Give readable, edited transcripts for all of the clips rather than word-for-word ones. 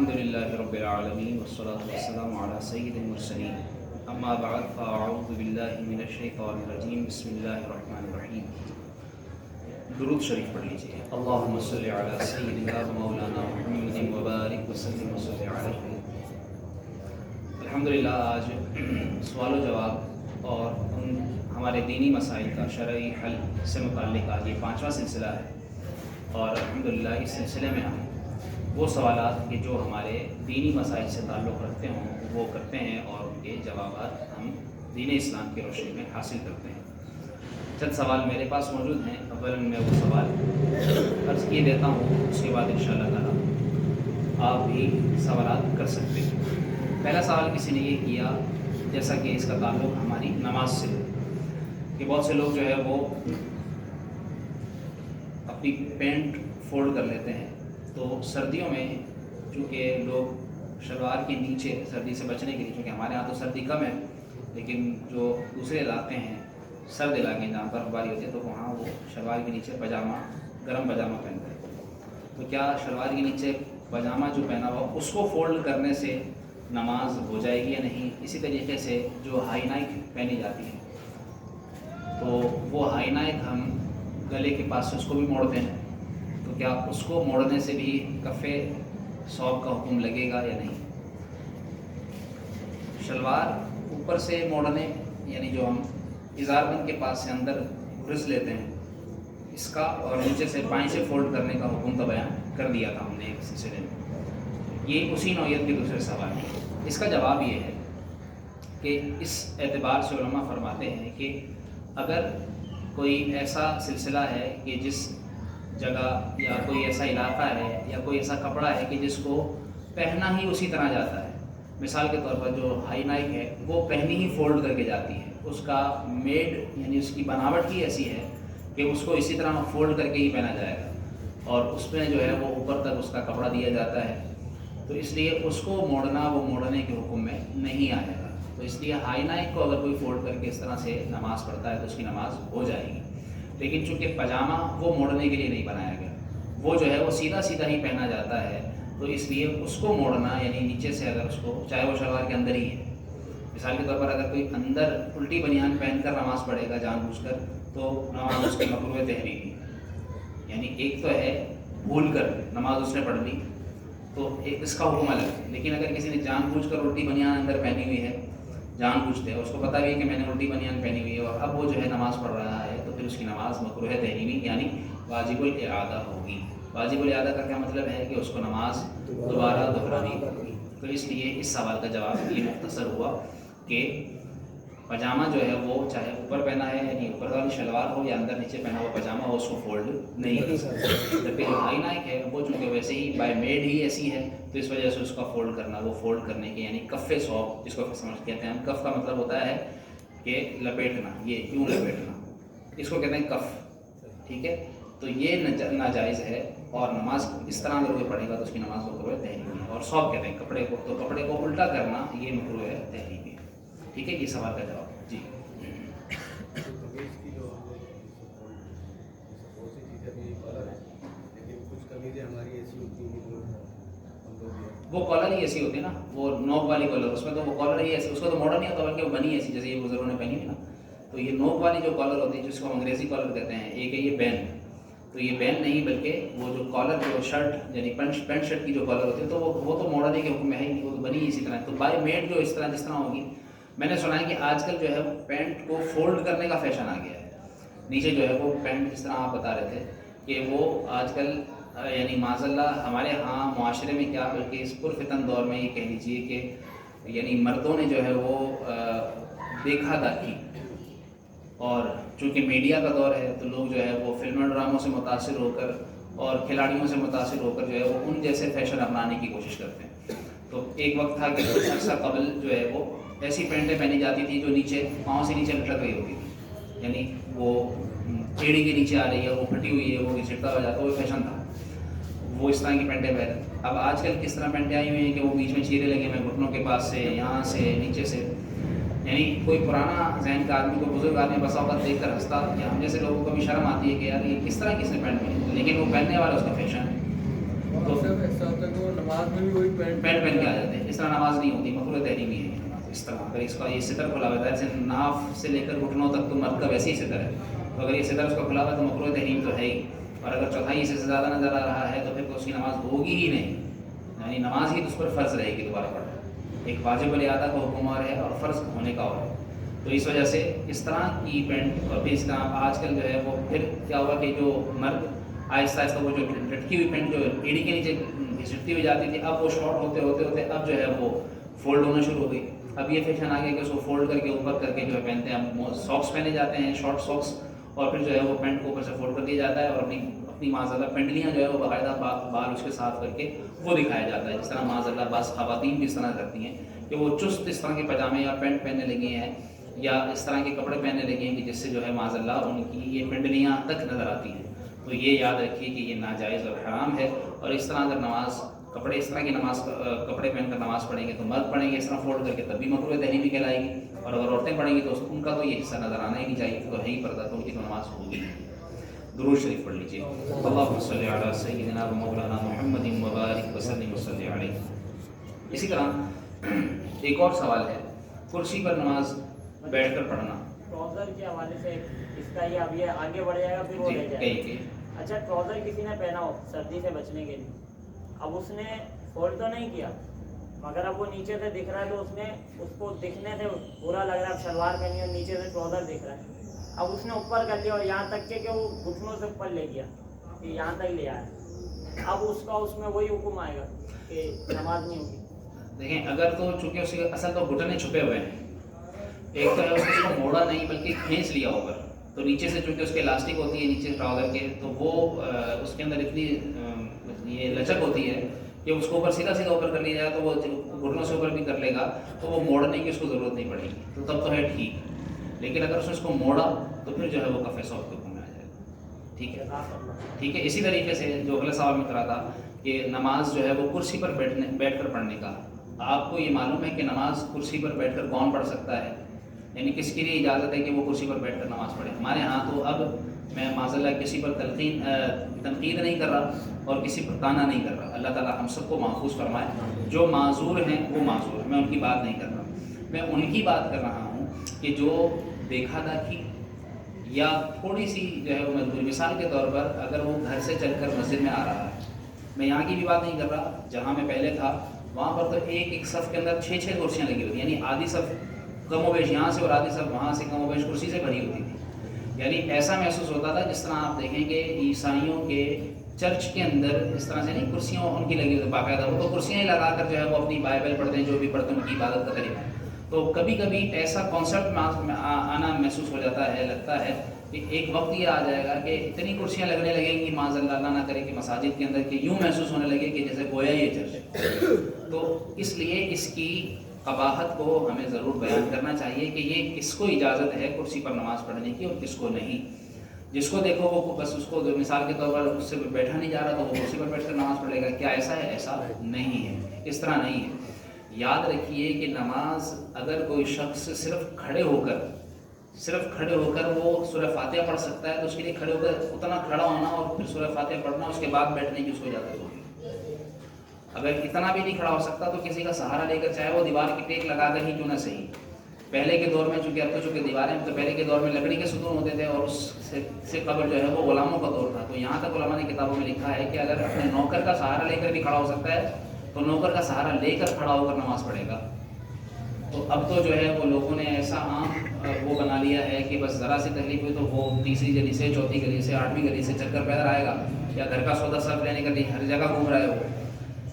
الحمد للہ رب العالمین والصلاة والسلام علی سید المرسلین اما بعد فاعوذ باللہ من الشیطان الرجیم بسم اللہ الرحمن الرحیم. درود شریف پڑھ لیجیے. اللہم صلی علی سیدنا و مولانا محمد وبارک وسلم وصلی علیہ. الحمدللہ آج سوال و جواب اور ہمارے دینی مسائل کا شرعی حل سے متعلق آج یہ 5واں سلسلہ ہے، اور الحمدللہ اس سلسلے میں ہم وہ سوالات کہ جو ہمارے دینی مسائل سے تعلق رکھتے ہوں وہ کرتے ہیں اور ان کے جوابات ہم دین اسلام کی روشنی میں حاصل کرتے ہیں. چند سوال میرے پاس موجود ہیں. اولاً میں وہ سوال عرض کیے دیتا ہوں، اس کے بعد انشاءاللہ تعالیٰ آپ بھی سوالات کر سکتے ہیں. پہلا سوال کسی نے یہ کیا، جیسا کہ اس کا تعلق ہماری نماز سے، کہ بہت سے لوگ جو ہے وہ اپنی پینٹ فولڈ کر لیتے ہیں. تو سردیوں میں چونکہ لوگ شلوار کے نیچے سردی سے بچنے کے لیے، چونکہ ہمارے ہاں تو سردی کم ہے لیکن جو دوسرے علاقے ہیں سرد علاقے ہیں جہاں برف باری ہوتی ہے تو وہاں وہ شلوار کے نیچے پاجامہ، گرم پاجامہ پہنتے ہیں. تو کیا شلوار کے نیچے پاجامہ جو پہنا ہوا اس کو فولڈ کرنے سے نماز ہو جائے گی یا نہیں؟ اسی طریقے سے جو ہائی نائک پہنی جاتی ہے تو وہ ہائی نائک ہم گلے کے پاس سے اس کو بھی موڑتے ہیں، تو کیا اس کو موڑنے سے بھی کفے ثوب کا حکم لگے گا یا نہیں؟ شلوار اوپر سے موڑنے یعنی جو ہم اظہار بند کے پاس سے اندر گھس لیتے ہیں اس کا، اور نیچے سے بائیں سے فولڈ کرنے کا حکم تو بیان کر دیا تھا ہم نے ایک سلسلے میں. یہ اسی نوعیت کے دوسرے سوال ہے. اس کا جواب یہ ہے کہ اس اعتبار سے علماء فرماتے ہیں کہ اگر کوئی ایسا سلسلہ ہے کہ جس جگہ یا کوئی ایسا علاقہ ہے یا کوئی ایسا کپڑا ہے کہ جس کو پہنا ہی اسی طرح جاتا ہے، مثال کے طور پر جو ہائی نائک ہے وہ پہنی ہی فولڈ کر کے جاتی ہے، اس کا میڈ یعنی اس کی بناوٹ ہی ایسی ہے کہ اس کو اسی طرح فولڈ کر کے ہی پہنا جائے گا، اور اس میں جو ہے وہ اوپر تک اس کا کپڑا دیا جاتا ہے، تو اس لیے اس کو موڑنا وہ موڑنے کے حکم میں نہیں آئے گا. تو اس لیے ہائی نائک کو اگر کوئی فولڈ کر کے اس طرح سے نماز پڑھتا ہے تو اس کی نماز ہو جائے گی. لیکن چونکہ پاجامہ وہ موڑنے کے لیے نہیں بنایا گیا، وہ جو ہے وہ سیدھا سیدھا ہی پہنا جاتا ہے، تو اس لیے اس کو موڑنا یعنی نیچے سے اگر اس کو، چاہے وہ شلوار کے اندر ہی ہے، مثال کے طور پر اگر کوئی اندر الٹی بنیان پہن کر نماز پڑھے گا جان بوجھ کر تو نماز اس کی مکروہ تحریمی، یعنی ایک تو ہے بھول کر نماز اس نے پڑھ لی تو ایک اس کا حکم الگ ہے. لیکن اگر کسی نے جان بوجھ کر الٹی بنیان اندر پہنی ہوئی ہے، جان بوجھتے ہیں، اس کو پتہ بھی ہے کہ میں نے الٹی بنیان پہنی ہوئی ہے اور اب وہ جو ہے نماز پڑھ رہا ہے، تو پھر اس کی نماز مکروہ تحریمی یعنی واجب الاعادہ ہوگی. واجب الاعادہ کا کیا مطلب ہے کہ اس کو نماز دوبارہ دہرانی ہوگی. تو اس لیے اس سوال کا جواب یہ مختصر ہوا کہ پاجامہ جو ہے وہ چاہے اوپر پہنا ہے یعنی اوپر والی شلوار ہو یا اندر نیچے پہنا ہوا پاجامہ ہو، اس کو فولڈ نہیں کر سکتا. جبکہ جو ہائی نائک ہے وہ چونکہ ویسے ہی بائی میڈ ہی ایسی ہے تو اس وجہ سے اس کا فولڈ کرنا، وہ فولڈ کرنے کے یعنی کف ثوب جس کو سمجھ کہتے ہیں ہم، کف کا مطلب ہوتا ہے کہ لپیٹنا، یہ یوں لپیٹنا، اس کو کہتے ہیں کف. ٹھیک ہے، تو یہ ناجائز ہے، اور نماز اس طرح اگر کوئی پڑھے گا تو اس کی نماز مکروہ تحریمی ہے. اور ثوب کہتے ہیں کپڑے کو، تو کپڑے کو الٹا کرنا یہ مکروہ تحریمی ہے. ٹھیک ہے، یہ سوال کا جواب. جی وہ کالر ہی ایسی ہوتی ہے نا، وہ نوک والی کالر، اس میں تو وہ کالر ہی ایسی، اس کو تو موڑا نہیں ہوتا بلکہ وہ بنی ایسی جیسے یہ بزرگوں نے پہنی ہے نا. تو یہ نوک والی جو کالر ہوتی ہے جس کو ہم انگریزی کالر کہتے ہیں، ایک ہے یہ بین. تو یہ بین نہیں بلکہ وہ جو کالر جو شرٹ یعنی پینٹ شرٹ کی جو کالر ہوتی ہے تو وہ تو موڑنے کے حکم میں ہے ہی نہیں، وہ تو بنی اسی طرح. تو بائی میڈ جو اس طرح جس طرح ہوگی، میں نے سنا ہے کہ آج کل جو ہے وہ پینٹ کو فولڈ کرنے کا فیشن آ گیا ہے. نیچے جو ہے وہ پینٹ جس طرح آپ بتا رہے تھے کہ وہ آج کل یعنی معاذ اللہ ہمارے ہاں معاشرے میں کیا بلکہ اس پرفتن دور میں یہ کہہ لیجیے کہ یعنی مردوں نے جو ہے وہ دیکھا داکھی، اور چونکہ میڈیا کا دور ہے تو لوگ جو ہے وہ فلم ڈراموں سے متاثر ہو کر اور کھلاڑیوں سے متاثر ہو کر جو ہے وہ ان جیسے فیشن اپنانے کی کوشش کرتے ہیں. تو ایک وقت تھا کہ کچھ عرصہ قبل جو ہے وہ ایسی پینٹیں پہنی جاتی تھی جو نیچے پاؤں سے نیچے لٹک رہی ہوتی تھی، یعنی وہ ایڑی کے نیچے آ رہی ہے، وہ پھٹی ہوئی ہے، وہ گھسٹتا ہو جاتا، وہ فیشن تھا. وہ اس طرح کی پینٹیں پہنے. اب آج کل کس طرح پینٹیں آئی ہوئی ہیں کہ وہ بیچ میں چیرے لگے ہوئے ہیں گھٹنوں کے پاس سے، یہاں سے، نیچے سے، یعنی کوئی پرانا ذہن کا آدمی کو، بزرگ آدمی بسا اوقات دیکھ کر ہنستا، یا ہم جیسے لوگوں کو بھی شرم آتی ہے کہ یار یہ کس طرح کس نے پینٹ پہنی، لیکن وہ پہننے والا اس کا فیشن ہے. تو ایسا ہوتا ہے کہ وہ نماز میں بھی وہی پینٹ پہن کے آ جاتے ہیں. اس طرح نماز نہیں ہوتی, مکروہ تحریمی ہے یہ نماز. اس طرح اگر اس کا یہ ستر کھلا ہوا ہے, جیسے ناف سے لے کر گھٹنوں تک تو مرد کا ویسے ہی ستر ہے, تو اگر یہ ستر اس کا کھلا ہوا ہے تو مکروہ تحریم تو ہے ہی. اور اگر چوتھائی سے زیادہ نظر آ رہا ہے تو پھر تو اس کی نماز ہوگی ہی نہیں, یعنی نماز ہی تو اس پر فرض رہے گی دوبارہ پڑھنا. ایک واجب الادا کا حکم اور ہے اور فرض ہونے کا اور ہے. تو اس وجہ سے اس طرح کی پینٹ, اور پھر اس طرح آج کل جو ہے وہ پھر کیا ہوا کہ جو مرد آہستہ آہستہ وہ جو لٹکی ہوئی پینٹ جو ایڑی کے نیچے گھسٹتی ہوئی جاتی تھی, اب وہ شارٹ ہوتے ہوتے ہوتے اب جو ہے وہ فولڈ ہونا شروع ہو گئی. اب یہ فیشن آ گیا کہ اس کو فولڈ کر کے اوپر کر کے جو ہے پہنتے ہیں. اب ساکس پہنے جاتے ہیں, شارٹ ساکس, اور پھر جو ہے وہ پینٹ کو اوپر سے فولڈ کر دیا جاتا ہے, اور اپنی معاذ پینڈلیاں جو ہے وہ باقاعدہ بال اس کے صاف کر کے وہ دکھایا جاتا ہے. جس طرح معاذ اللہ بعض خواتین بھی اس طرح کرتی ہیں کہ وہ چست اس طرح کے پاجامے یا پینٹ پہننے لگی ہیں یا اس طرح کے کپڑے پہننے لگے ہیں کہ جس سے جو ہے معاذ اللہ ان کی یہ پنڈلیاں تک نظر آتی ہیں. تو یہ یاد رکھیے کہ یہ ناجائز اور حرام ہے. اور اس طرح اگر نماز کپڑے اس طرح کی نماز کپڑے پہن کر نماز پڑھیں گے تو مرد پڑھیں گے اس طرح فولڈ کر کے, تب بھی مکروہ تحریمی کہلائے گی. اور اگر عورتیں پڑھیں گی تو ان کا تو یہ حصہ نظر آنا ہی نہیں چاہیے, تو ہے ہی پردہ, تو ان کی تو نماز ہوگی. درود شریف پڑھ لیجیے. اللہم صلی علی سیدنا و مولانا محمد وبارک وسلم وصلی علیہ. اسی طرح ایک اور سوال ہے, کرسی پر نماز بیٹھ کر پڑھنا. ٹراؤزر کے حوالے سے اس کا یہ اب یہ آگے بڑھ جائے گا پھر وہ رہ جائے گا. اچھا, ٹراؤزر کسی نے پہنا ہو سردی سے بچنے کے لیے, اب اس نے فولڈ تو نہیں کیا, مگر اب وہ نیچے سے دکھ رہا ہے تو اس کو دکھنے سے برا لگ رہا ہے. اب شلوار پہنی اور نیچے سے ٹراؤزر دکھ رہا ہے, اب اس نے اوپر کر لیا اور یہاں تک کہ وہ گھٹنوں سے اوپر لے گیا کہ یہاں تک لے آیا. اب اس میں وہی حکم آئے گا کہ نماز نہیں ہوگی. دیکھیں, اگر تو چونکہ اس کے اصل تو گھٹنے چھپے ہوئے ہیں, ایک تو ہے اس کو موڑا نہیں بلکہ کھینچ لیا اوپر, تو نیچے سے چونکہ اس کے الاسٹک ہوتی ہے نیچے ٹراؤزر کے, تو وہ اس کے اندر اتنی یہ لچک ہوتی ہے کہ اس کو اوپر سیدھا اوپر کر لیا جائے تو وہ گھٹنوں سے اوپر بھی کر لے گا, تو وہ موڑنے کی اس کو ضرورت نہیں پڑے گی, تو تب تو ہے ٹھیک. لیکن اگر اس نے اس کو موڑا تو پھر جو ہے وہ کفِ صوت کے حکم میں آ جائے گا. ٹھیک ہے, ٹھیک ہے. اسی طریقے سے جو اگلے سوال میں کرا تھا کہ نماز جو ہے وہ کرسی پر بیٹھ کر پڑھنے کا, آپ کو یہ معلوم ہے کہ نماز کرسی پر بیٹھ کر کون پڑھ سکتا ہے, یعنی کس کے لیے اجازت ہے کہ وہ کرسی پر بیٹھ کر نماز پڑھے. ہمارے ہاں تو اب میں معاذ اللہ کسی پر تنقید نہیں کر رہا اور کسی پر تانا نہیں کر رہا. اللہ تعالیٰ ہم سب کو محفوظ فرمائے. جو معذور ہیں وہ معذور ہیں, میں ان کی بات نہیں کر رہا. میں ان کی بات کر رہا ہوں کہ جو دیکھا دیکھی یا تھوڑی سی جو ہے وہ مجبوری, مثال کے طور پر اگر وہ گھر سے چل کر مسجد میں آ رہا ہے, میں یہاں کی بھی بات نہیں کر رہا, جہاں میں پہلے تھا وہاں پر تو ایک صف کے اندر 6 کرسیاں لگی ہوتی, یعنی آدھی صف کم و بیش یہاں سے اور آدھی صف وہاں سے کم و بیش کرسی سے بھری ہوتی تھی. یعنی ایسا محسوس ہوتا تھا جس طرح آپ دیکھیں کہ عیسائیوں کے چرچ کے اندر اس طرح سے نہیں, کرسیاں ان کی لگی ہوتی باقاعدہ, وہ تو کرسیاں ہی لگا کر جو ہے وہ اپنی بائبل پڑھتے ہیں, جو بھی پڑھتے ہیں ان کی عبادت کا طریقہ ہے. تو کبھی کبھی ایسا کانسیپٹ آنا محسوس ہو جاتا ہے, لگتا ہے کہ ایک وقت یہ آ جائے گا کہ اتنی کرسیاں لگنے لگیں گی معاذ اللہ نہ کرے کہ مساجد کے اندر کہ یوں محسوس ہونے لگے کہ جیسے گویا یہ چرچ ہے. تو اس لیے اس کی قباحت کو ہمیں ضرور بیان کرنا چاہیے کہ یہ کس کو اجازت ہے کرسی پر نماز پڑھنے کی اور کس کو نہیں. جس کو دیکھو وہ بس اس کو مثال کے طور پر اس سے بیٹھا نہیں جا رہا تو وہ کرسی پر بیٹھ کر نماز پڑھے گا. کیا ایسا ہے؟ ایسا نہیں ہے, اس طرح نہیں ہے. یاد رکھیے کہ نماز اگر کوئی شخص صرف کھڑے ہو کر وہ سورہ فاتحہ پڑھ سکتا ہے تو اس کے لیے کھڑے ہو کر اتنا کھڑا ہونا اور پھر سورہ فاتحہ پڑھنا, اس کے بعد بیٹھنے کی اس کو اجازت ہوگی. اگر اتنا بھی نہیں کھڑا ہو سکتا تو کسی کا سہارا لے کر, چاہے وہ دیوار کی ٹیک لگا کر ہی کیوں نہ صحیح. پہلے کے دور میں چونکہ دیواریں تو پہلے کے دور میں لکڑی کے ستون ہوتے تھے اور اس سے قبل جو ہے وہ غلاموں کا دور تھا. تو یہاں تک علماء نے کتابوں میں لکھا ہے کہ اگر اپنے نوکر کا سہارا لے کر بھی کھڑا ہو سکتا ہے تو نوکر کا سہارا لے کر کھڑا ہو کر نماز پڑھے گا. تو اب تو جو ہے وہ لوگوں نے ایسا عام وہ بنا لیا ہے کہ بس ذرا سی تکلیف ہوئی تو وہ تیسری گلی سے, چوتھی گلی سے, 8ویں گلی سے چل کر پیدل آئے گا, یا گھر کا سودا صرف لینے کے لیے ہر جگہ گھوم رہا ہے وہ,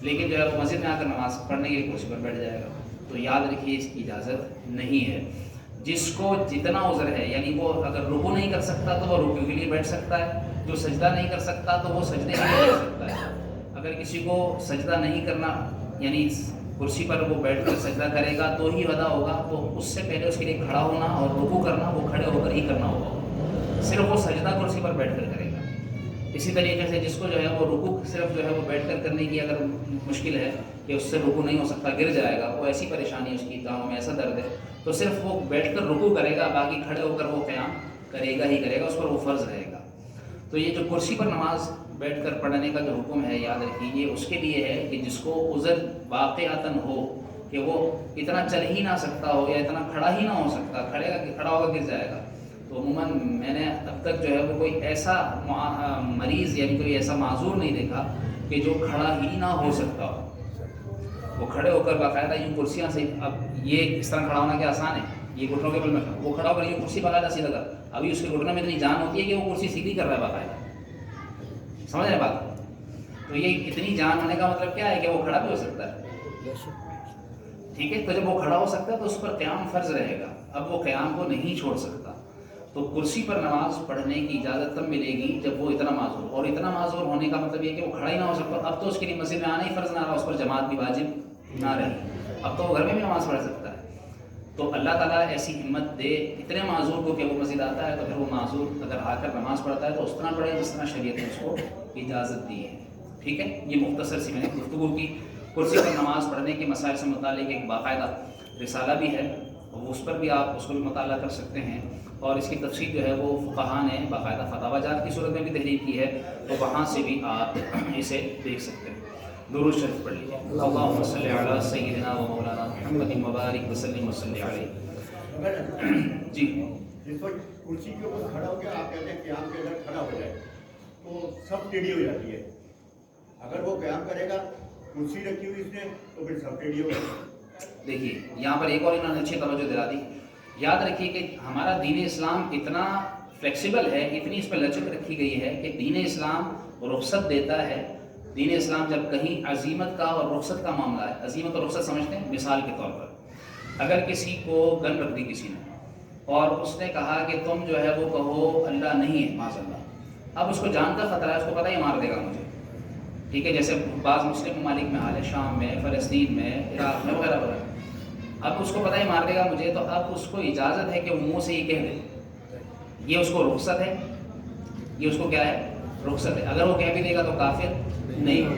لیکن جو ہے وہ مسجد میں آ کر نماز پڑھنے کی کرسی پر بیٹھ جائے گا. تو یاد رکھیے اس کی اجازت نہیں ہے. جس کو جتنا عذر ہے, یعنی وہ اگر رکوع نہیں کر سکتا تو وہ رکوع کے لیے بیٹھ سکتا ہے, جو سجدہ نہیں کر سکتا تو وہ سجدے کے لیے بیٹھ سکتا ہے. اگر کسی کو سجدہ نہیں کرنا, یعنی کرسی پر وہ بیٹھ کر سجدہ کرے گا تو ہی ادا ہوگا, تو اس سے پہلے اس کے لیے کھڑا ہونا اور رکوع کرنا وہ کھڑے ہو کر ہی کرنا ہوگا. صرف وہ سجدہ کرسی پر بیٹھ کر کرے گا. اسی طریقے سے جس کو جو ہے وہ رکوع صرف جو ہے وہ بیٹھ کر کرنے کی اگر مشکل ہے کہ اس سے رکوع نہیں ہو سکتا, گر جائے گا, وہ ایسی پریشانی اس کی ٹانگوں میں ایسا درد ہے, تو صرف وہ بیٹھ کر رکوع کرے گا, باقی کھڑے ہو کر وہ قیام کرے گا ہی کرے گا, اس پر وہ فرض رہے گا. تو یہ جو کرسی پر نماز بیٹھ کر پڑھنے کا جو حکم ہے یاد رکھیے یہ اس کے لیے ہے کہ جس کو عذر واقعتاً ہو کہ وہ اتنا چل ہی نہ سکتا ہو یا اتنا کھڑا ہی نہ ہو سکتا، کھڑا ہوگا گر جائے گا. تو عموماً میں نے اب تک جو ہے وہ کوئی ایسا مریض یعنی کوئی ایسا معذور نہیں دیکھا کہ جو کھڑا ہی نہ ہو سکتا ہو. وہ کھڑے ہو کر باقاعدہ یوں کرسیاں سے، اب یہ اس طرح کھڑا ہونا کیا آسان ہے، یہ گھٹنوں کے بل میں وہ کھڑا ہو کر یہ کرسی باقاعدہ سیدھا کر، ابھی اس کے گھٹنوں میں اتنی جان ہوتی ہے کہ وہ کرسی سیدھی کر رہا ہے باقاعدہ. سمجھ رہے بات؟ تو یہ اتنی جان ہونے کا مطلب کیا ہے کہ وہ کھڑا بھی ہو سکتا ہے. ٹھیک ہے، تو جب وہ کھڑا ہو سکتا ہے تو اس پر قیام فرض رہے گا. اب وہ قیام کو نہیں چھوڑ سکتا، تو کرسی پر نماز پڑھنے کی اجازت تب ملے گی جب وہ اتنا معذور، اور اتنا معذور ہونے کا مطلب یہ کہ وہ کھڑا ہی نہ ہو سکتا. اب تو اس کے لیے مسجد میں آنا ہی فرض نہ رہا، اس پر جماعت بھی واجب نہ رہی، اب تو وہ گھر میں بھی نماز پڑھ سکتا ہے. تو اللہ تعالیٰ ایسی ہمت دے اتنے معذور کو کہ وہ مسجد آتا ہے تو پھر وہ معذور اگر آ کر نماز پڑھتا ہے تو اس طرح پڑھے جس طرح شریعت نے اس کو اجازت دی ہے. ٹھیک ہے، یہ مختصر سی میں نے گفتگو کی. کرسی پر نماز پڑھنے کے مسائل سے متعلق ایک باقاعدہ رسالہ بھی ہے، اس پر بھی آپ اس کو بھی مطالعہ کر سکتے ہیں، اور اس کی تفصیل جو ہے وہ فقہاء نے باقاعدہ فتاوی جات کی صورت میں بھی تحریر کی ہے، تو وہاں سے بھی آپ اسے دیکھ سکتے ہیں. درود شریف پڑھ لیجیے. اللہم صلی علی سیدنا و مولانا محمد مبارک وسلم وصلی علیہ. جی جس وقت کرسی کے اوپر کھڑا ہو کے آپ کہتے ہیں قیام کے اندر کھڑا ہو جائے تو سب ٹیڑھی ہو جاتی ہے. اگر وہ قیام کرے گا کرسی رکھی ہوئی اس نے تو پھر سب ٹیڑھی ہو جائے. دیکھیے یہاں پر ایک اور انہوں نے اچھی توجہ دلا دی. یاد رکھیے کہ ہمارا دین اسلام اتنا فلیکسیبل ہے، اتنی اس پہ لچک رکھی گئی ہے کہ دین اسلام رخصت دیتا ہے. دین اسلام جب کہیں عزیمت کا اور رخصت کا معاملہ ہے، عزیمت اور رخصت سمجھتے ہیں، مثال کے طور پر اگر کسی کو گن رکھ دی کسی نے اور اس نے کہا کہ تم جو ہے وہ کہو اللہ نہیں ہے معاذ اللہ، اب اس کو جان کا خطرہ ہے، اس کو پتہ ہی مار دے گا مجھے. ٹھیک ہے، جیسے بعض مسلم ممالک میں حال ہے، شام میں، فلسطین میں، عراق میں وغیرہ وغیرہ. اب اس کو پتہ ہی مار دے گا مجھے، تو اب اس کو اجازت ہے کہ وہ منہ سے ہی کہہ دے. یہ اس کو رخصت ہے، یہ اس کو کیا ہے؟ رخصت ہے. اگر وہ کہہ بھی دے گا تو کافر نہیں ہو.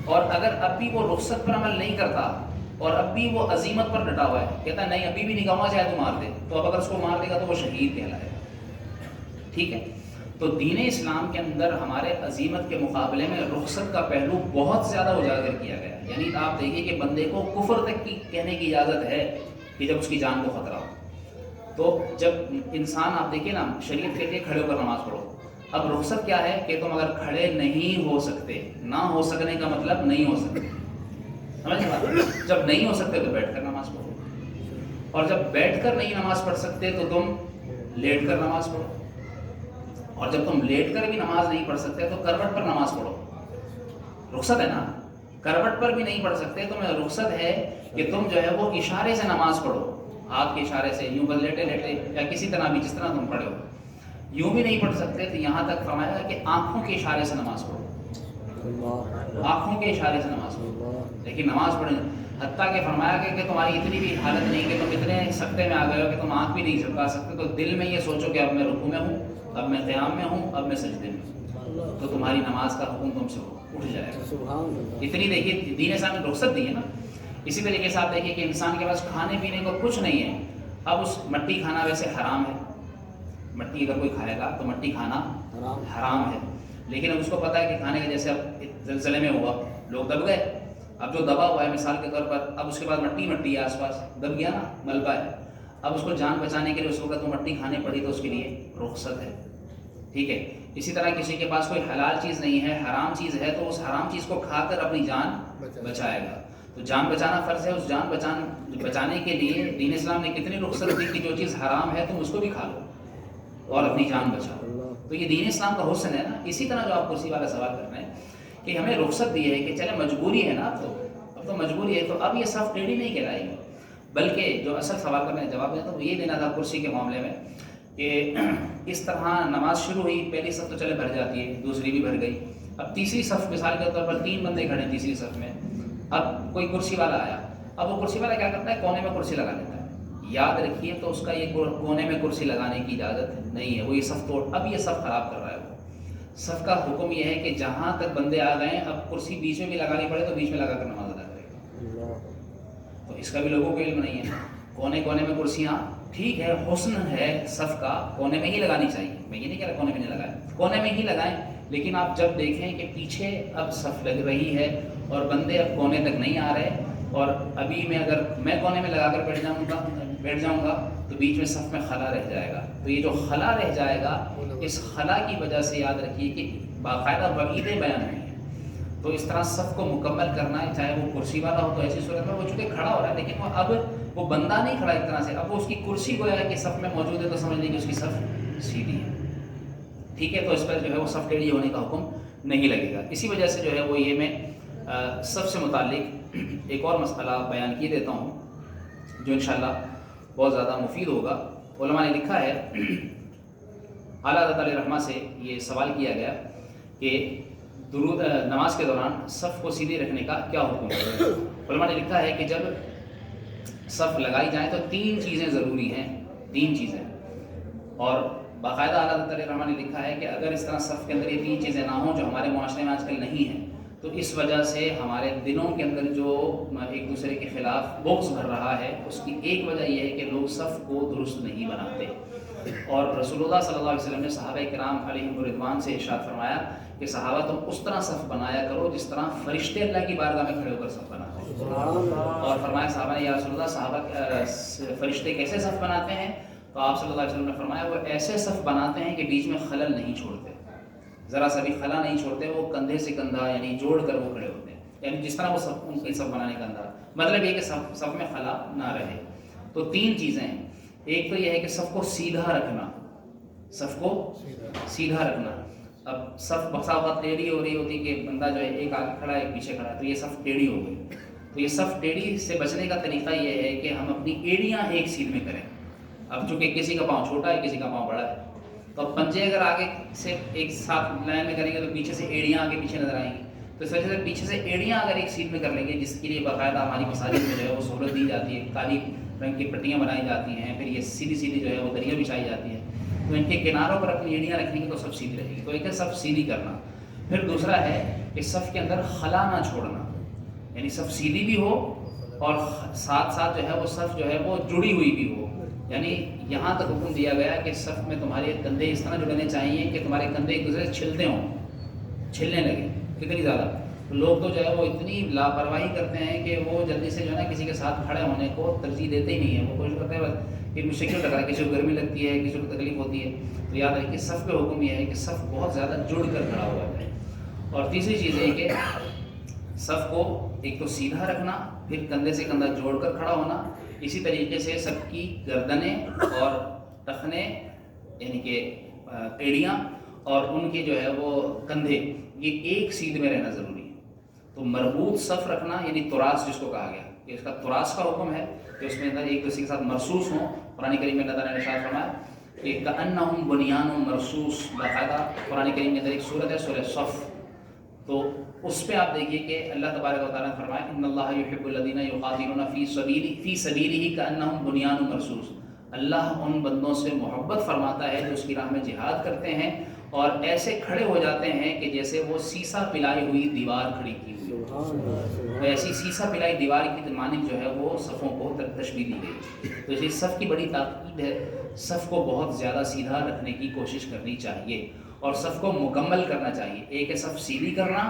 اور اگر اب بھی وہ رخصت پر عمل نہیں کرتا اور اب بھی وہ عزیمت پر ڈٹا ہوا ہے، کہتا ہے نہیں ابھی بھی نہیں کہوں گا چاہے تو مار دے، تو اب اگر اس کو مار دے گا تو وہ شہید کہلائے گا. ٹھیک ہے، تو دین اسلام کے اندر ہمارے عزیمت کے مقابلے میں رخصت کا پہلو بہت زیادہ اجاگر کیا گیا. یعنی آپ دیکھیے کہ بندے کو کفر تک کی کہنے کی اجازت ہے کہ جب اس کی جان کو خطرہ ہو. تو جب انسان آپ دیکھیے نا، شریعت کہتے ہیں کھڑے ہو کر نماز پڑھو. اب رخصت کیا ہے کہ تم اگر کھڑے نہیں ہو سکتے، نہ ہو سکنے کا مطلب نہیں ہو سکتے، سمجھ بات؟ جب نہیں ہو سکتے تو بیٹھ کر نماز پڑھو، اور جب بیٹھ کر نہیں نماز پڑھ سکتے تو تم لیٹ کر نماز پڑھو، اور جب تم لیٹ کر بھی نماز نہیں پڑھ سکتے تو کروٹ پر نماز پڑھو. رخصت ہے نا، کروٹ پر بھی نہیں پڑھ سکتے تو میں رخصت ہے کہ تم جو ہے وہ اشارے سے نماز پڑھو، ہاتھ کے اشارے سے یوں بس لیٹے لیٹے یا کسی طرح بھی جس طرح تم پڑھے ہو. یوں بھی نہیں پڑھ سکتے تو یہاں تک فرمایا کہ آنکھوں کے اشارے سے نماز پڑھو، آنکھوں کے اشارے سے نماز پڑھو. لیکن نماز پڑھیں، حتیٰ کہ فرمایا کہ تمہاری اتنی بھی حالت نہیں کہ تم اتنے سکتے میں آ گئے ہو کہ تم آنکھ بھی نہیں جھپکا سکتے، تو دل میں یہ سوچو کہ اب میں رکوع میں ہوں، اب میں قیام میں ہوں، اب میں سجدے میں ہوں، تو تمہاری نماز کا حکم تم سے اٹھ جائے گا. اتنی دیکھیے دین اسلام نے رخصت دی ہے نا. اسی طریقے سے آپ دیکھیے کہ انسان کے پاس کھانے پینے کو کچھ نہیں ہے. اب اس مٹی کھانا ویسے حرام ہے، مٹی اگر کوئی کھائے گا تو مٹی کھانا حرام ہے، لیکن اب اس کو پتہ ہے کہ کھانے کے جیسے اب زلزلے میں ہوا لوگ دب گئے، اب جو دبا ہوا ہے مثال کے طور پر، اب اس کے بعد مٹی ہے آس پاس، دب گیا نا، ملبہ ہے، اب اس کو جان بچانے کے لیے اس وقت وہ مٹی کھانی پڑی تو اس کے لیے رخصت ہے. ٹھیک ہے، اسی طرح کسی کے پاس کوئی حلال چیز نہیں ہے، حرام چیز ہے، تو اس حرام چیز کو کھا کر اپنی جان بچائے گا. تو جان بچانا فرض ہے، اس جان بچانے کے لیے دین اسلام نے کتنی رخصت دی کہ جو چیز حرام ہے تم اس کو بھی کھا لو اور اپنی جان بچاؤ. تو یہ دین اسلام کا حسن ہے نا. اسی طرح جو آپ کرسی والا سوال کر رہے ہیں کہ ہمیں رخصت دی ہے کہ چلے مجبوری ہے نا، اب تو مجبوری ہے، تو اب یہ صف ٹیڑھی نہیں کہلائے گی. بلکہ جو اصل سوال کرنے کا جواب دیا تو یہ دینا تھا کرسی کے معاملے میں کہ اس طرح نماز شروع ہوئی، پہلی صف تو چلے بھر جاتی ہے، دوسری بھی بھر گئی، اب تیسری صف مثال کے طور پر 3 بندے کھڑے ہیں تیسری صف میں، اب کوئی کرسی والا آیا، اب وہ کرسی والا کیا کرتا ہے، کونے میں کرسی لگا دیتا ہے. یاد رکھیے تو اس کا یہ کونے میں کرسی لگانے کی اجازت نہیں ہے، وہ یہ صف توڑ، اب یہ صف خراب کر رہا ہے. وہ صف کا حکم یہ ہے کہ جہاں تک بندے آ گئے اب کرسی بیچ میں بھی لگانی پڑے تو بیچ میں لگا کر نماز ادا کرے گا. تو اس کا بھی لوگوں کو علم نہیں ہے. کونے کونے میں کرسیاں ٹھیک ہے، حسن ہے صف کا، کونے میں ہی لگانی چاہیے، میں یہ نہیں کہہ رہا کونے میں نہیں لگائیں، کونے میں ہی لگائیں، لیکن آپ جب دیکھیں کہ پیچھے اب صف لگ رہی ہے اور بندے اب کونے تک نہیں آ رہے، اور ابھی اگر میں کونے میں لگا کر بیٹھ جاؤں گا تو بیچ میں صف میں خلا رہ جائے گا، تو یہ جو خلا رہ جائے گا اس خلا کی وجہ سے یاد رکھیے کہ باقاعدہ وعیدیں بیان ہوئی ہیں۔ تو اس طرح صف کو مکمل کرنا ہے، چاہے وہ کرسی والا ہو تو ایسی صورت میں وہ چونکہ کھڑا ہو رہا ہے لیکن اب وہ بندہ نہیں کھڑا ایک طرح سے، اب وہ اس کی کرسی گویا ہے کہ صف میں موجود ہے تو سمجھ لیں کہ اس کی صف سیدھی ہے، ٹھیک ہے، تو اس پر جو ہے وہ صف ٹیڑھی ہونے کا حکم نہیں لگے گا۔ اسی وجہ سے جو ہے وہ یہ میں صف سے متعلق ایک اور مسئلہ بیان کیے دیتا ہوں جو انشاءاللہ بہت زیادہ مفید ہوگا۔ علماء نے لکھا ہے، اعلیٰ حضرت علیہ رحمہ سے یہ سوال کیا گیا کہ نماز کے دوران صف کو سیدھی رکھنے کا کیا حکم ہے۔ علماء نے لکھا ہے کہ جب صف لگائی جائیں تو 3 چیزیں ضروری ہیں، 3 چیزیں، اور باقاعدہ اعلیٰ حضرت علیہ رحمہ نے لکھا ہے کہ اگر اس طرح صف کے اندر یہ 3 چیزیں نہ ہوں جو ہمارے معاشرے میں آج کل نہیں ہیں تو اس وجہ سے ہمارے دلوں کے اندر جو ایک دوسرے کے خلاف بغض بھر رہا ہے اس کی ایک وجہ یہ ہے کہ لوگ صف کو درست نہیں بناتے، اور رسول اللہ صلی اللہ علیہ وسلم نے صحابہ کرام علیہم رضوان سے ارشاد فرمایا کہ صحابہ تم اس طرح صف بنایا کرو جس طرح فرشتے اللہ کی بارگاہ میں کھڑے ہو کر صف بناتے ہیں، اور فرمایا صحابہ نے یا رسول اللہ صحابہ فرشتے کیسے صف بناتے ہیں؟ تو آپ صلی اللہ علیہ وسلم نے فرمایا وہ ایسے صف بناتے ہیں کہ بیچ میں خلل نہیں چھوڑتے، ذرا سا بھی خلا نہیں چھوڑتے، وہ کندھے سے کندھا یعنی جوڑ کر وہ کھڑے ہوتے ہیں، یعنی جس طرح وہ صف ان کی صف بنانے کا انداز، مطلب یہ کہ صف میں خلا نہ رہے۔ تو 3 چیزیں ہیں، ایک تو یہ ہے کہ صف کو سیدھا رکھنا، صف کو سیدھا رکھنا۔ اب صف بسا اوقات ٹیڑھی ہو رہی ہوتی کہ بندہ جو ہے ایک آگے کھڑا ہے ایک پیچھے کھڑا ہے تو یہ صف ٹیڑھی ہو گئی، تو یہ صف ٹیڑھی سے بچنے کا طریقہ یہ ہے کہ ہم اپنی ایڑیاں ایک سیدھ میں کریں۔ اب چونکہ کسی کا پاؤں چھوٹا ہے کسی کا پاؤں بڑا ہے تو اب پنجے اگر آگے سے ایک ساتھ لائن میں کریں گے تو پیچھے سے ایڑیاں آگے پیچھے نظر آئیں گی، تو اس وجہ سے پیچھے سے ایڑیاں اگر ایک سیٹ میں کر لیں گے جس کے لیے باقاعدہ ہماری مساجد میں جو ہے وہ سہولت دی جاتی ہے، کالی رنگ کی پٹیاں بنائی جاتی ہیں، پھر یہ سیدھی سیدھی جو ہے وہ دریاں بچھائی جاتی ہیں، تو ان کے کناروں پر اپنی ایڑیاں رکھیں گے تو سب سیدھی رہے گی۔ تو ایک ہے صف سیدھی کرنا، پھر دوسرا ہے کہ صف کے اندر خلا نہ چھوڑنا، یعنی صف سیدھی بھی ہو اور ساتھ ساتھ جو ہے وہ صف جو ہے وہ جڑی ہوئی بھی ہو، یعنی یہاں تک حکم دیا گیا کہ صف میں تمہارے کندھے اس طرح جڑنے چاہیے کہ تمہارے کندھے ایک دوسرے سے چھلتے ہوں، چھلنے لگے۔ کتنی زیادہ لوگ تو جو ہے وہ اتنی لاپرواہی کرتے ہیں کہ وہ جلدی سے جو ہے نا کسی کے ساتھ کھڑے ہونے کو ترجیح دیتے ہی نہیں ہیں، وہ کوشش کرتے ہیں بس کہ مجھ سے کیوں لگ رہا ہے، کسی کو گرمی لگتی ہے کسی کو تکلیف ہوتی ہے، تو یاد رکھیے صف پہ حکم یہ ہے کہ صف بہت زیادہ جڑ کر کھڑا ہوا ہے۔ اور تیسری چیز ہے کہ صف کو ایک تو سیدھا رکھنا، پھر کندھے سے کندھا جوڑ کر کھڑا ہونا، اسی طریقے سے سب کی گردنیں اور ٹخنے یعنی کہ ایڑیاں اور ان کے جو ہے وہ کندھے یہ ایک سیدھ میں رہنا ضروری ہے۔ تو مربوط صف رکھنا یعنی تراس جس کو کہا گیا، کہ اس کا تراس کا حکم ہے کہ اس میں اندر ایک دوسرے کے ساتھ مرصوص ہوں۔ قرآن کریم میں اللہ تعالیٰ نے ارشاد فرمایا کہ کأنہم بنیان مرصوص، باقاعدہ قرآن کریم کے اندر ایک سورت ہے سورہ صف، تو اس پہ آپ دیکھیے کہ اللہ تبارک و تعالیٰ نے فرمایا ان اللہ یحب الذین یقاتلون فی سبیلہ کأنہم بنیان مرصوص، اللہ ان بندوں سے محبت فرماتا ہے جو اس کی راہ میں جہاد کرتے ہیں اور ایسے کھڑے ہو جاتے ہیں کہ جیسے وہ سیسا پلائی ہوئی دیوار کھڑی کی ہوئی ہو، ایسی سیسا پلائی دیوار کی مانند جو ہے وہ صفوں کو تشبیہ دی گئی۔ تو اس لیے صف کی بڑی تاکید ہے، صف کو بہت زیادہ سیدھا رکھنے کی کوشش کرنی چاہیے اور صف کو مکمل کرنا چاہیے۔ ایک ہے صف سیدھی کرنا،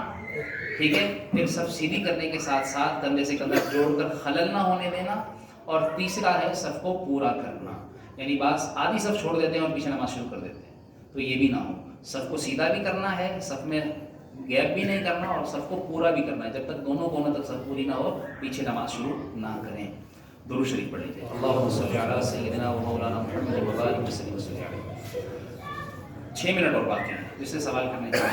ٹھیک ہے، پھر صف سیدھی کرنے کے ساتھ ساتھ کندھے سے کندھا جوڑ کر خلل نہ ہونے دینا، اور تیسرا ہے صف کو پورا کرنا، یعنی بعض آدھی صف چھوڑ دیتے ہیں اور پیچھے نماز شروع کر دیتے ہیں، تو یہ بھی نہ ہو۔ صف کو سیدھا بھی کرنا ہے، صف میں گیپ بھی نہیں کرنا اور صف کو پورا بھی کرنا ہے، جب تک دونوں کونوں تک صف پوری نہ ہو پیچھے نماز شروع نہ کریں۔ درود شریف پڑھ لیجیے، اللہم صلی علی سیدنا و مولانا محمد وبارک وسلم علیہ۔ 6 منٹ اور باقی ہیں، جس نے سوال کرنے کا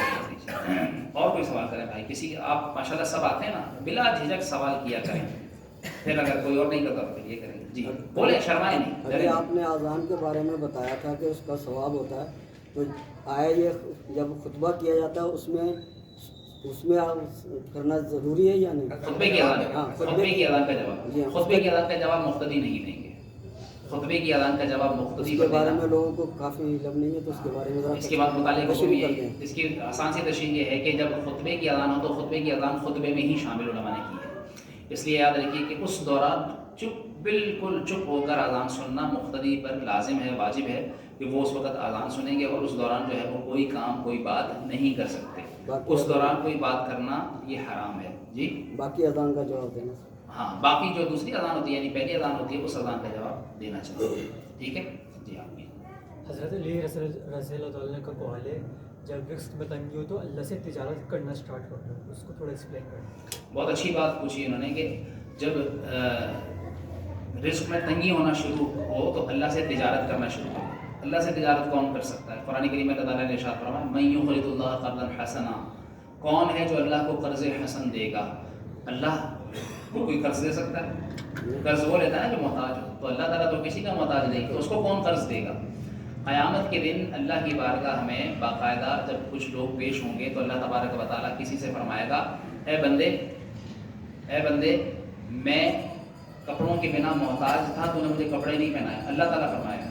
اور کوئی سوال کریں بھائی، کسی آپ ماشاءاللہ سب آتے ہیں نا، بلا جھجک سوال کیا کریں، پھر اگر کوئی اور نہیں کرتا تو پھر یہ کریں۔ جی بولے، شرمائے نہیں۔ ابھی آپ نے اذان کے بارے میں بتایا تھا کہ اس کا ثواب ہوتا ہے، تو آیا یہ جب خطبہ کیا جاتا ہے اس میں کرنا ضروری ہے یا نہیں؟ خطبے کی اذان، خطبے کی اذان کا جواب، خطبے کی اذان کا جواب مقتدی نہیں دیں گے، خطبے کی اذان کا جواب مقتدی اس کے بارے میں لوگوں کو کافی علم نہیں ہے، تو اس کے بارے میں اس کے بعد متعلق حکم ہے۔ اس کی آسان سی تشریح یہ ہے کہ جب خطبے کی اذان ہو تو خطبے کی اذان خطبے میں ہی شامل علماء نے کی ہے، اس لیے یاد رکھیے کہ اس دوران چپ بالکل چپ ہو کر اذان سننا مقتدی پر لازم ہے، واجب ہے کہ وہ اس وقت اذان سنیں گے اور اس دوران جو ہے وہ کوئی کام کوئی بات نہیں کر سکتے، اس دوران کوئی بات کرنا یہ حرام ہے جی۔ باقی اذان کا جواب دینا۔ ہاں باقی جو دوسری اذان ہوتی ہے یعنی پہلی اذان ہوتی ہے اس اذان کا جواب دینا چاہیے، ٹھیک ہے جی۔ آپ کی حضرت علی رضی اللہ تعالیٰ کا قول ہے جب رزق میں تنگی ہو تو اللہ سے تجارت کرنا سٹارٹ کر دو، اس کو تھوڑا ایکسپلین کریں۔ بہت اچھی بات پوچھی انہوں نے کہ جب رزق میں تنگی ہونا شروع ہو تو اللہ سے تجارت کرنا شروع کرو۔ اللہ سے تجارت کون کر سکتا ہے؟ قرآن کریم میں اللہ تعالیٰ نے ارشاد فرمایا من یقرض اللہ قرضا حسنا، کون ہے جو اللہ کو قرض حسن دے گا؟ اللہ کو کوئی قرض دے سکتا ہے؟ قرض وہ لیتا ہے نا جو محتاج ہو، تو اللہ تعالیٰ تو کسی کا محتاج نہیں، تو اس کو کون قرض دے گا؟ قیامت کے دن اللہ کی بارگاہ میں باقاعدہ جب کچھ لوگ پیش ہوں گے تو اللہ تبارک و تعالیٰ کسی سے فرمائے گا اے بندے میں کپڑوں کے بنا محتاج تھا، تو نے مجھے کپڑے نہیں پہنائے۔ اللہ تعالیٰ فرمائے گا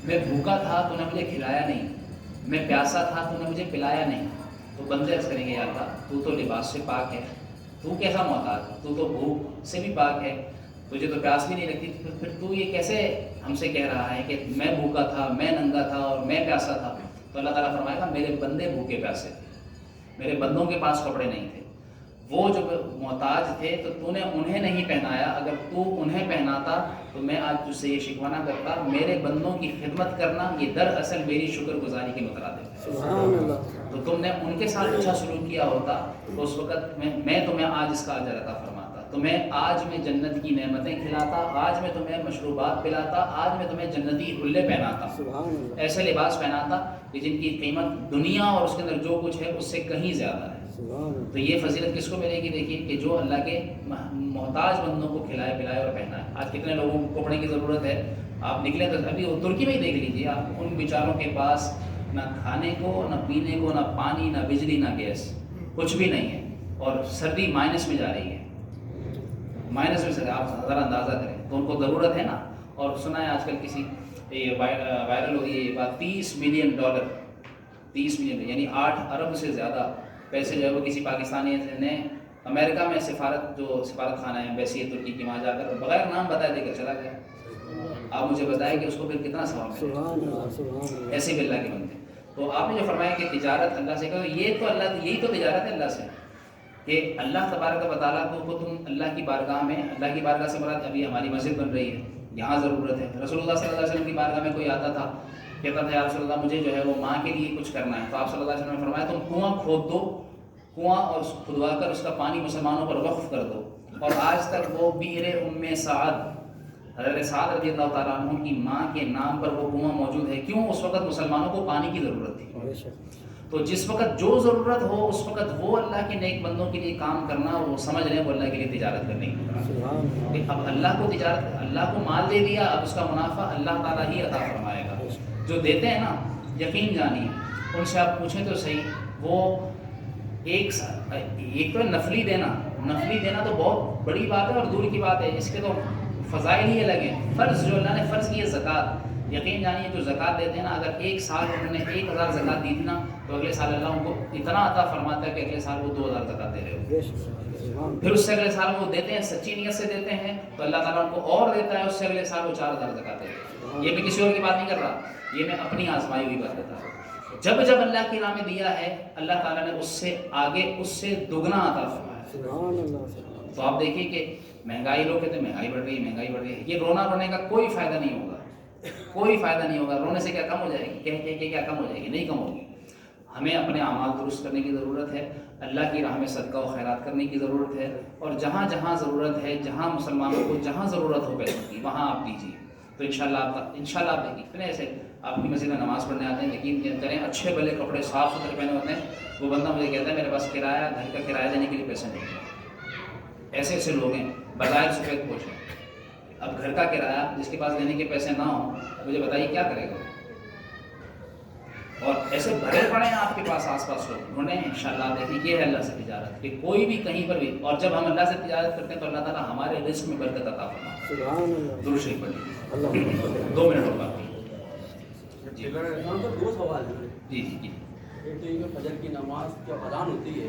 میں بھوکا تھا، تو نے مجھے کھلایا نہیں، میں پیاسا تھا، تو نے مجھے پلایا نہیں۔ تو بندے عرض کریں گے یا اللہ تو تو لباس سے پاک ہے، تو کیسا محتاج ہے؟ تو بھوک سے بھی پاک ہے، تجھے تو پیاس بھی نہیں لگتی، پھر تو یہ کیسے ہم سے کہہ رہا ہے کہ میں بھوکا تھا، میں ننگا تھا اور میں پیاسا تھا؟ تو اللہ تعالیٰ فرمائے گا میرے بندے بھوکے پیاسے تھے، میرے بندوں کے پاس کپڑے نہیں تھے، وہ جو محتاج تھے تو نے انہیں نہیں پہنایا، اگر تو انہیں پہناتا تو میں آج تجھ سے یہ شکوہ نہ کرتا۔ میرے بندوں کی خدمت کرنا یہ دراصل میری شکر گزاری کے مترادف ہے۔ سبحان اللہ۔ تو تم نے ان کے ساتھ اچھا سلوک کیا ہوتا تو اس وقت میں تمہیں آج اس کا اجر عطا فرماتا، تمہیں آج میں جنت کی نعمتیں کھلاتا، آج میں تمہیں مشروبات پلاتا، آج میں تمہیں جنتی حلے پہناتا، سبحان اللہ۔ ایسے لباس پہناتا کہ جن کی قیمت دنیا اور اس کے اندر جو کچھ ہے اس سے کہیں زیادہ ہے۔ تو یہ فضیلت کس کو ملے گی؟ دیکھیے کہ جو اللہ کے محتاج بندوں کو کھلائے پلائے اور پہنائے۔ آج کتنے لوگوں کو کپڑے کی ضرورت ہے، آپ نکلے تو ابھی ترکی میں ہی دیکھ لیجیے آپ، ان بیچاروں کے پاس نہ کھانے کو، نہ پینے کو، نہ پانی، نہ بجلی، نہ گیس، کچھ بھی نہیں ہے، اور سردی مائنس میں جا رہی ہے، مائنس میں سے آپ ذرا اندازہ کریں، تو ان کو ضرورت ہے نا۔ اور سنا ہے آج کل کسی وائرل ہو رہی ہے یہ بات، $30 ملین، 30 ملین یعنی 8 ارب سے زیادہ پیسے جو ہے وہ کسی پاکستانی نے امریکہ میں سفارت خانہ ہے ایمبیسی ہے ترکی کی، وہاں جا کر بغیر نام بتائے دے کر چلا گیا۔ آپ مجھے بتائیں کہ اس کو پھر کتنا ثواب ہے؟ ایسے بھی اللہ کے بندے۔ تو آپ نے جو فرمایا کہ تجارت اللہ سے کرو، یہ تو اللہ، یہی تو تجارت ہے اللہ سے، کہ اللہ تبارک و تعالیٰ کو تم اللہ کی بارگاہ میں، اللہ کی بارگاہ سے مراد ابھی ہماری مسجد بن رہی ہے، یہاں ضرورت ہے۔ رسول اللہ صلی اللہ علیہ وسلم کی بارگاہ میں کوئی آتا تھا کہتا تھا یا رسول اللہ مجھے جو ہے وہ ماں کے لیے کچھ کرنا ہے، تو آپ صلی اللہ علیہ وسلم نے فرمایا تم کنواں کھود دو، کنواں اور کھدوا کر اس کا پانی مسلمانوں پر وقف کر دو۔ اور آج تک وہ بئر ام سعد، حضرت سعد رضی اللہ تعالیٰ عنہ کی ماں کے نام پر وہ کنواں موجود ہے۔ کیوں؟ اس وقت مسلمانوں کو پانی کی ضرورت تھی۔ تو جس وقت جو ضرورت ہو اس وقت وہ اللہ کے نیک بندوں کے لیے کام کرنا، وہ سمجھ لیں وہ اللہ کے لیے تجارت کرنے کی۔ اب اللہ کو تجارت، اللہ کو مال دے دیا، اب اس کا منافع اللہ تعالیٰ ہی عطا فرمائے گا۔ جو دیتے ہیں نا، یقین جانیے ان سے آپ پوچھیں تو صحیح، وہ ایک تو نفلی دینا تو بہت بڑی بات ہے اور دور کی بات ہے، اس کے تو فضائل ہی الگ ہیں۔ فرض جو اللہ نے فرض کی ہے زکوٰۃ، یقین جانیے جو زکوٰۃ دیتے ہیں نا، اگر ایک سال انہوں نے 1000 زکوٰۃ دی تھی نا، تو اگلے سال اللہ ان کو اتنا عطا فرماتا ہے کہ اگلے سال وہ 2000 زکوٰۃ دے رہے ہو۔ پھر اس سے اگلے سال وہ دیتے ہیں، سچی نیت سے دیتے ہیں تو اللہ تعالیٰ ان کو اور دیتا ہے، اس سے اگلے سال وہ 4000 زکوٰۃ دے رہے ہیں۔ یہ میں کسی اور کی بات نہیں کر رہا، یہ میں اپنی آزمائی ہوئی بات بتا رہا ہوں۔ جب اللہ کی راہ میں دیا ہے، اللہ تعالیٰ نے اس سے آگے، اس سے دگنا عطا فرمایا۔ تو آپ دیکھیے کہ مہنگائی، لوگ کہتے ہیں مہنگائی بڑھ رہی ہے، مہنگائی بڑھ رہی ہے، یہ رونے کا کوئی فائدہ نہیں ہوگا، کوئی فائدہ نہیں ہوگا۔ رونے سے کیا کم ہو جائے گی؟ کہہ کے کیا کم ہو جائے گی؟ نہیں کم ہوگی۔ ہمیں اپنے اعمال درست کرنے کی ضرورت ہے، اللہ کی راہ میں صدقہ و خیرات کرنے کی ضرورت ہے، اور جہاں جہاں ضرورت ہے، جہاں مسلمانوں کو جہاں ضرورت ہو پیسوں کی، وہاں آپ دیجیے، تو انشاءاللہ آپ دیکھیے پھر ایسے آپ کی مسجد میں نماز پڑھنے آتے ہیں، یقین کریں اچھے بھلے کپڑے صاف ستھرے پہنے ہوتے ہیں، وہ بندہ مجھے کہتا ہے میرے پاس کرایہ، گھر کا کرایہ دینے کے لیے پیسے نہیں ہیں۔ ایسے لوگ ہیں بظاہر سفید پوش ہیں، اب گھر کا کرایہ جس کے پاس دینے کے پیسے نہ ہوں، مجھے بتائیے کیا کرے گا؟ اور ایسے بھرے پڑے ہیں آپ کے پاس آس پاس لوگ، انہوں نے انشاءاللہ دیکھیں یہ ہے اللہ سے تجارت، کہ کوئی بھی کہیں پر بھی، اور جب ہم اللہ سے تجارت کرتے ہیں تو اللہ تعالیٰ ہمارے رزق میں برکت عطا فرماتا۔ درود شریف پڑھیے، 2 منٹ اور باقی۔ جی دو سوال ہیں۔ جی جی جی۔ ایک تو یہ کہ فجر کی نماز جب اذان ہوتی ہے